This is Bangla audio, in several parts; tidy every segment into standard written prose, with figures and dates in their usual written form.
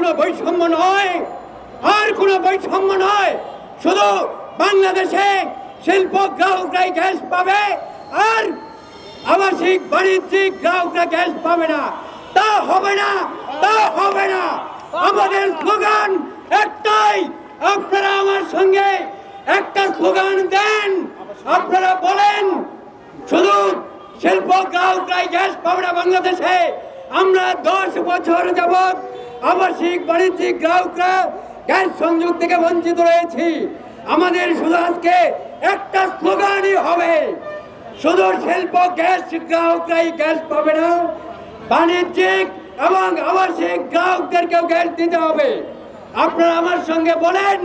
কোনো বৈষম্য নয়, আর কোনো বৈষম্য নয়। শুধু বাংলাদেশে শিল্প গ্রাহকরাই গ্যাস পাবে, আর আবাসিক বাণিজ্যিক গ্রাহকরা গ্যাস পাবে না। তা হবে না, তা হবে না। আমাদের স্লোগান একটাই, আপনারা আমার সঙ্গে একটা স্লোগান দেন। আপনারা বলেন শুধু শিল্প গ্রাহকরাই গ্যাস পাবে না বাংলাদেশে। আমরা 10 বছর যাবৎ আবাসিক বাণিজ্যিক গ্রাহকরা গ্যাস সংযোগ থেকে বঞ্চিত রয়েছি। আমাদের শুধু আজকে একটা স্লোগানই হবে, শুধু শিল্প গ্যাস গ্রাহকরাই গ্যাস পাবে না, বাণিজ্যিক এবং আবাসিক গ্রাহকদেরকেও গ্যাস দিতে হবে। আপনারা আমার সঙ্গে বলেন,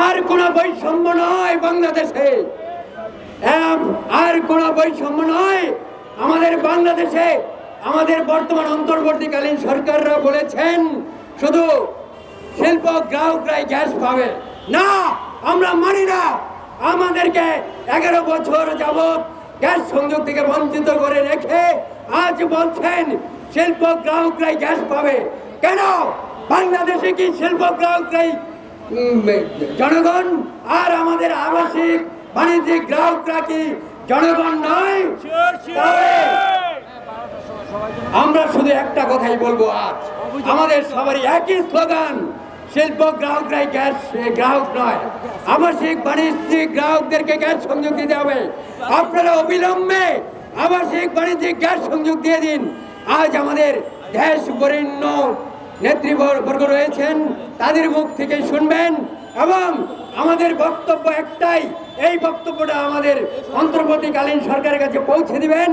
আর কোনো বৈষম্য নয় বাংলাদেশে, আর কোনো বৈষম্য নয়। আমাদের বাংলাদেশে আমাদের বর্তমান অন্তর্বর্তীকালীন সরকাররা বলেছেন শুধু শিল্প গ্রাহকরাই গ্যাস পাবে না। আমরা মানি না। আমাদেরকে 11 বছর যাবৎ গ্যাস সংযোগ থেকে বঞ্চিত করে রেখে আজ বলছেন শিল্প গ্রাহকরাই গ্যাস পাবে। কেন? বাংলাদেশে কি শিল্প গ্রাহকরাই জনগণ, আর আমাদের আবাসিক বাণিজ্যিক গ্রাহকরা কি জনগণ নয়? আমরা শুধু একটা কথাই বলবো, আজ আমাদের সবারই একই স্লোগান, শিল্প গ্রাহকরাই গ্যাস গ্রাহক নয়, আবাসিক বাণিজ্যিক গ্রাহকদেরকে গ্যাস সংযোগ দিতে হবে। আপনারা অবিলম্বে আবাসিক বাণিজ্যিক গ্যাস সংযোগ দিয়ে দিন। আজ আমাদের দেশ বরেণ্য নেতৃবর্গ রয়েছেন, তাদের মুখ থেকে শুনবেন এবং আমাদের বক্তব্য একটাই, এই বক্তব্যটা আমাদের অন্তর্বর্তীকালীন সরকারের কাছে পৌঁছে দিবেন।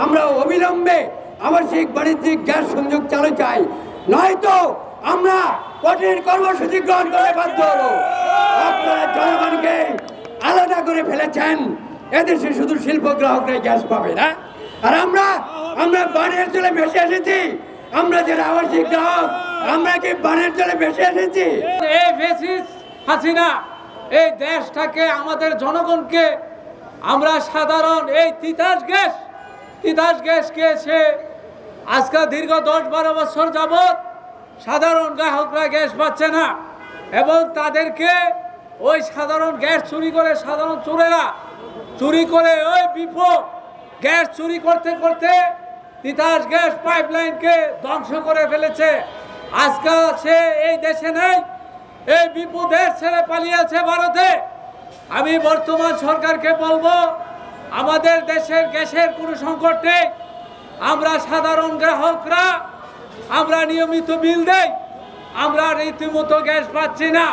আমরা অবিলম্বে আবাসিক বাণিজ্যিক গ্যাস সংযোগ চালু চাই, নয়তো আমরা কঠিন কর্মসূচি গ্রহণ করে বাধ্য হব। আপনারা জনগণকে আলাদা করে ফেলেছেন। এদেশে শুধু শিল্প গ্রাহকরাই গ্যাস পাবে না, আর আমরা বানের জলে ভেসে এসেছি। আমরা যারা আবাসিক গ্রাহক, আমরা কি বানের জলে ভেসে এসেছি? এই ফ্যাসিস্ট হাসিনা এই দেশটাকে, আমাদের জনগণকে, আমরা সাধারণ এই তিতাস গ্যাসকে সে আজকে দীর্ঘ 10-12 বছর যাবৎ সাধারণ গ্রাহকরা গ্যাস পাচ্ছে না, এবং তাদেরকে ওই সাধারণ গ্যাস চুরি করে, সাধারণ চোরেরা চুরি করে ওই বিপদ গ্যাস চুরি করতে করতে তিতাস গ্যাস পাইপলাইনকে ধ্বংস করে ফেলেছে। আজকে সে এই দেশে নেই, এই বিপদের ছেড়ে পালিয়েছে ভারতে। আমি বর্তমান সরকারকে বলবো, আমাদের দেশের গ্যাসের কোনো সংকট নেই। আমরা সাধারণ গ্রাহকরা আমরা নিয়মিত বিল দেই, আমরা রীতিমতো গ্যাস পাচ্ছি না।